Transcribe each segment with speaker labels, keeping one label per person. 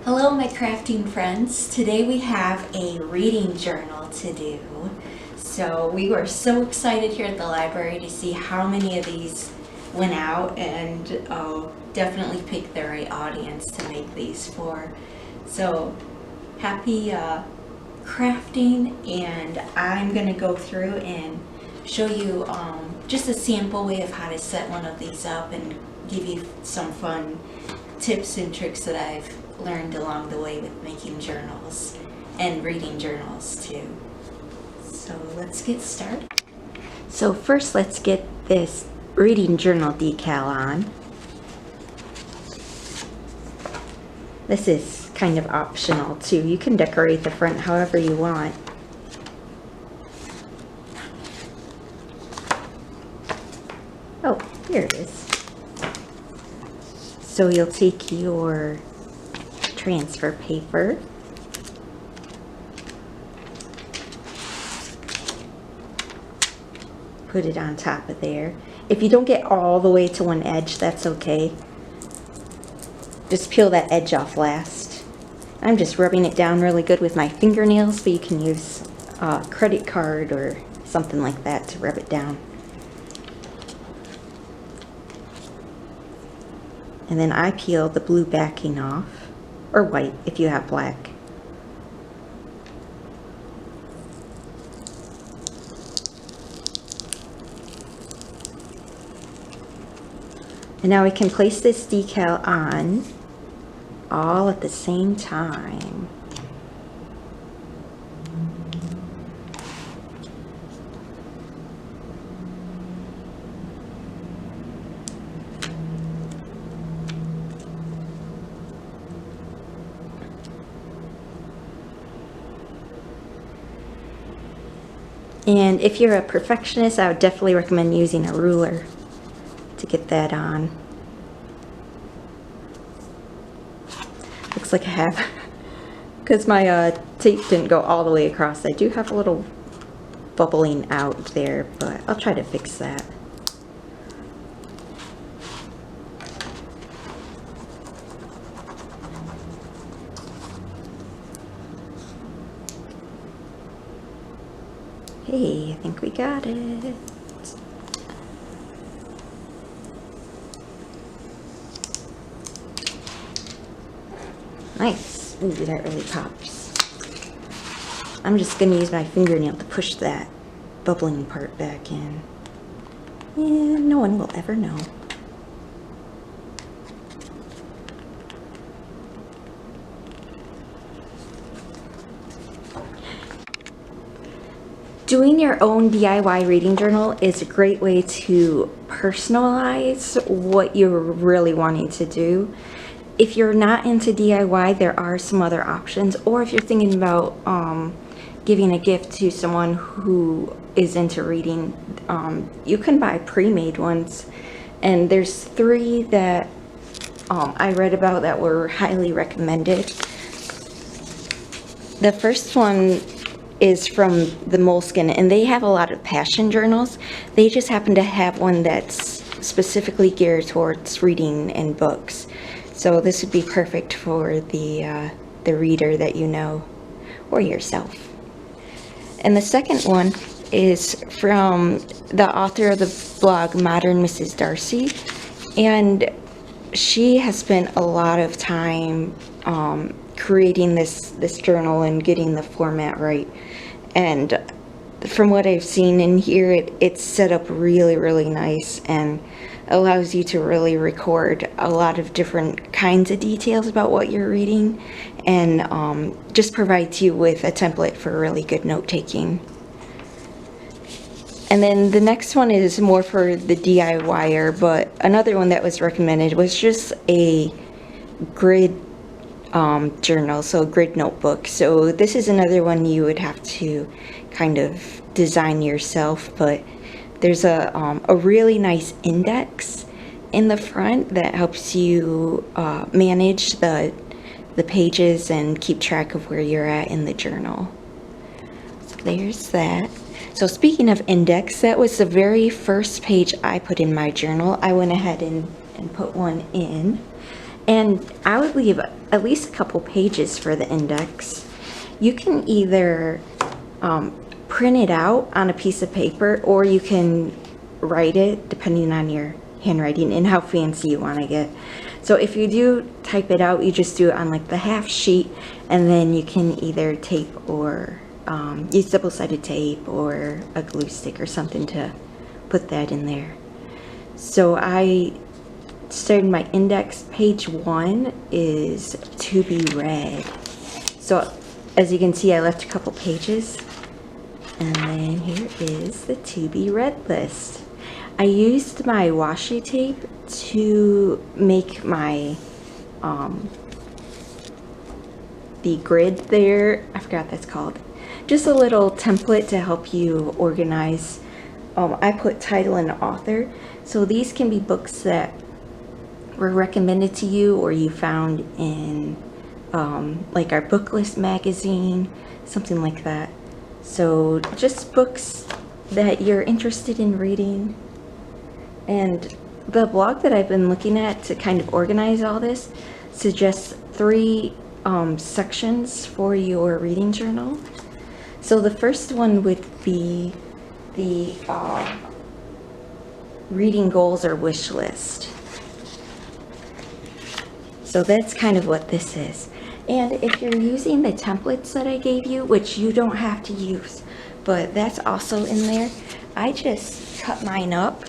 Speaker 1: Hello my crafting friends. Today we have a reading journal to do. So we were so excited here at the library to see how many of these went out and definitely picked the right audience to make these for. So happy crafting, and I'm going to go through and show you just a sample way of how to set one of these up and give you some fun tips and tricks that I've learned along the way with making journals and reading journals too. So let's get started. So first let's get this reading journal decal on. This is kind of optional too. You can decorate the front however you want. Oh, here it is. So you'll take your transfer paper, put it on top of there. If you don't get all the way to one edge, that's okay. Just peel that edge off last. I'm just rubbing it down really good with my fingernails, but you can use a credit card or something like that to rub it down. And then I peel the blue backing off, or white if you have black. And now we can place this decal on all at the same time. And if you're a perfectionist, I would definitely recommend using a ruler to get that on. Looks like I have, because my tape didn't go all the way across, I do have a little bubbling out there, but I'll try to fix that. Hey, I think we got it. Nice. Ooh, that really pops. I'm just going to use my fingernail to push that bubbling part back in. And no one will ever know. Doing your own DIY reading journal is a great way to personalize what you're really wanting to do. If you're not into DIY, there are some other options, or if you're thinking about giving a gift to someone who is into reading, you can buy pre-made ones, and there's 3 that I read about that were highly recommended. The first one is from the Moleskine, and they have a lot of passion journals. They just happen to have one that's specifically geared towards reading and books. So this would be perfect for the reader that you know, or yourself. And the second one is from the author of the blog Modern Mrs. Darcy, and she has spent a lot of time creating this journal and getting the format right. And from what I've seen in here, it's set up really nice and allows you to really record a lot of different kinds of details about what you're reading, and just provides you with a template for really good note-taking. And then the next one is more for the DIYer, but another one that was recommended was just a grid journal, so a grid notebook. So this is another one you would have to kind of design yourself, but there's a really nice index in the front that helps you manage the pages and keep track of where you're at in the journal. So there's that. So speaking of index, that was the very first page I put in my journal. I went ahead and put one in. And I would leave at least a couple pages for the index. You can either print it out on a piece of paper, or you can write it depending on your handwriting and how fancy you want to get. So if you do type it out, you just do it on like the half sheet, and then you can either tape or use double-sided tape or a glue stick or something to put that in there. So I started my index. Page 1 is to be read. So as you can see, I left a couple pages, and then here is the to be read list. I used my washi tape to make my the grid there. I forgot what that's called. Just a little template to help you organize. I put title and author, so these can be books that were recommended to you or you found in like our book list magazine, something like that. So just books that you're interested in reading. And the blog that I've been looking at to kind of organize all this suggests 3 sections for your reading journal. So the first one would be the reading goals or wish list. So that's kind of what this is. And if you're using the templates that I gave you, which you don't have to use, but that's also in there, I just cut mine up.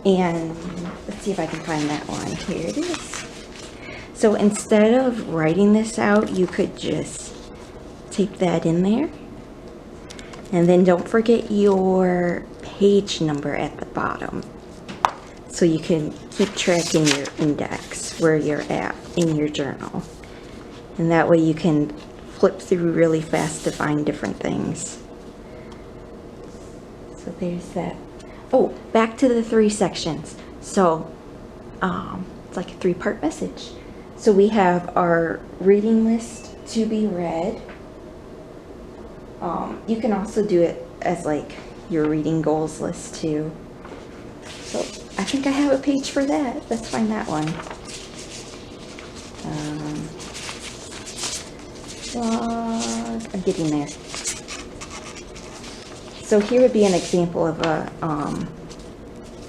Speaker 1: And let's see if I can find that one. Here it is. So instead of writing this out, you could just tape that in there. And then don't forget your page number at the bottom, so you can keep track in your index where you're at in your journal. And that way you can flip through really fast to find different things. So there's that. Oh, back to the 3 sections. So it's like a 3-part message. So we have our reading list to be read. You can also do it as like your reading goals list too. So I think I have a page for that. Let's find that one. Blog. I'm getting there. So here would be an example of a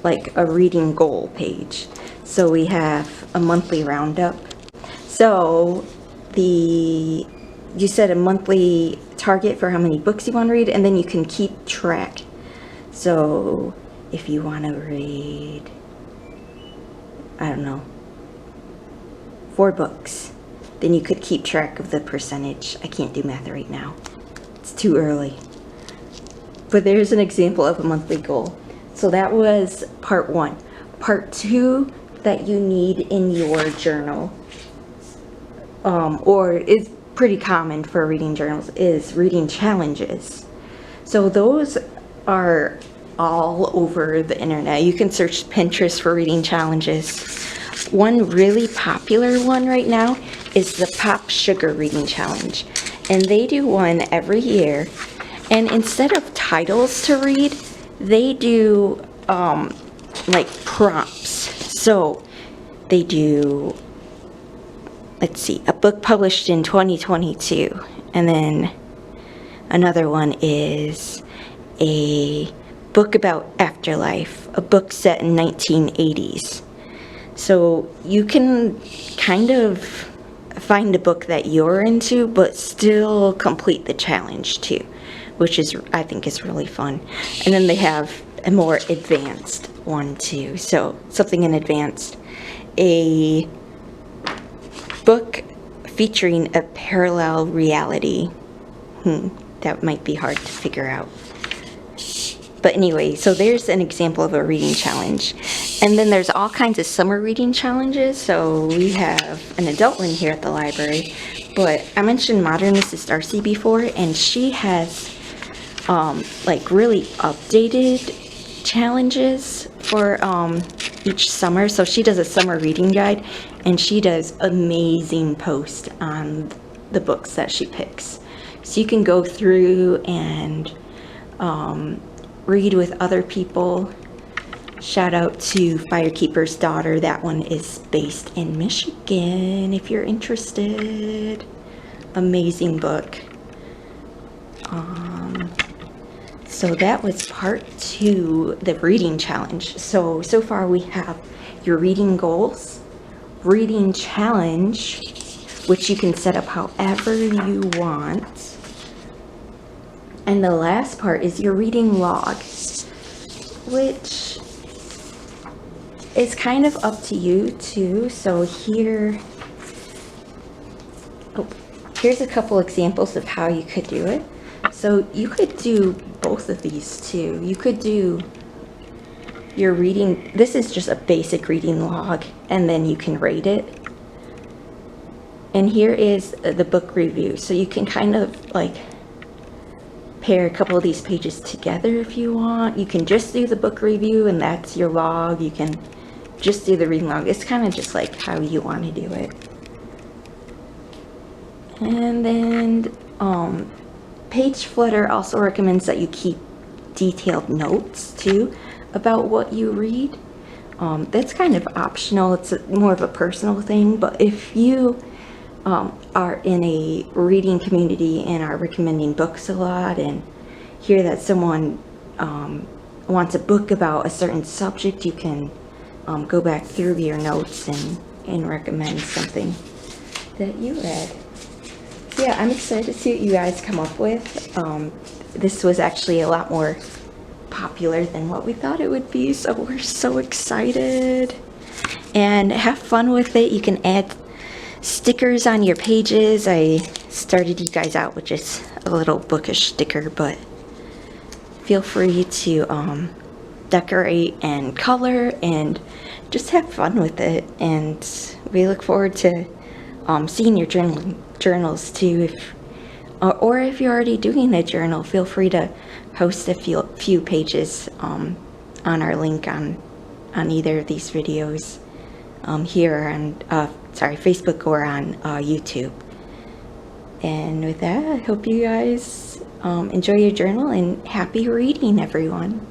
Speaker 1: like a reading goal page. So we have a monthly roundup. So you set a monthly target for how many books you want to read, and then you can keep track. So if you want to read, I don't know, 4 books, then you could keep track of the percentage. I can't do math right now. It's too early. But there's an example of a monthly goal. So that was part 1. Part 2 that you need in your journal, or is pretty common for reading journals, is reading challenges. So those are all over the internet. You can search Pinterest for reading challenges. One really popular one right now is the Pop Sugar Reading Challenge. And they do one every year. And instead of titles to read, they do like prompts. So they do, let's see, a book published in 2022. And then another one is a book about afterlife, a book set in 1980s. So you can kind of find a book that you're into, but still complete the challenge too, which is, I think, is really fun. And then they have a more advanced one too. So something in advanced, a book featuring a parallel reality. That might be hard to figure out. But anyway, so there's an example of a reading challenge. And then there's all kinds of summer reading challenges. So we have an adult one here at the library. But I mentioned Modern Mrs. Darcy before, and she has like really updated challenges for each summer. So she does a summer reading guide, and she does amazing posts on the books that she picks. So you can go through and read with other people Shout out to Firekeeper's Daughter. That one is based in Michigan, if you're interested. Amazing book. So that was part 2, the reading challenge. So far we have your reading goals, reading challenge, which you can set up however you want. And the last part is your reading log, which is kind of up to you too. So here's a couple examples of how you could do it. So you could do both of these too. You could do your reading. This is just a basic reading log, and then you can rate it. And here is the book review. So you can kind of like pair a couple of these pages together if you want. You can just do the book review and that's your log. You can just do the reading log. It's kind of just like how you want to do it. And then Page Flutter also recommends that you keep detailed notes too about what you read. That's kind of optional. It's more of a personal thing, but if you are in a reading community and are recommending books a lot and hear that someone wants a book about a certain subject, you can go back through your notes and recommend something that you read. Yeah, I'm excited to see what you guys come up with. This was actually a lot more popular than what we thought it would be, so we're so excited. And have fun with it. You can add stickers on your pages. I started you guys out with just a little bookish sticker, but feel free to decorate and color and just have fun with it. And we look forward to seeing your journals too. Or if you're already doing a journal, feel free to post a few pages on our link on either of these videos here on Facebook or on YouTube. And with that, I hope you guys enjoy your journal and happy reading, everyone.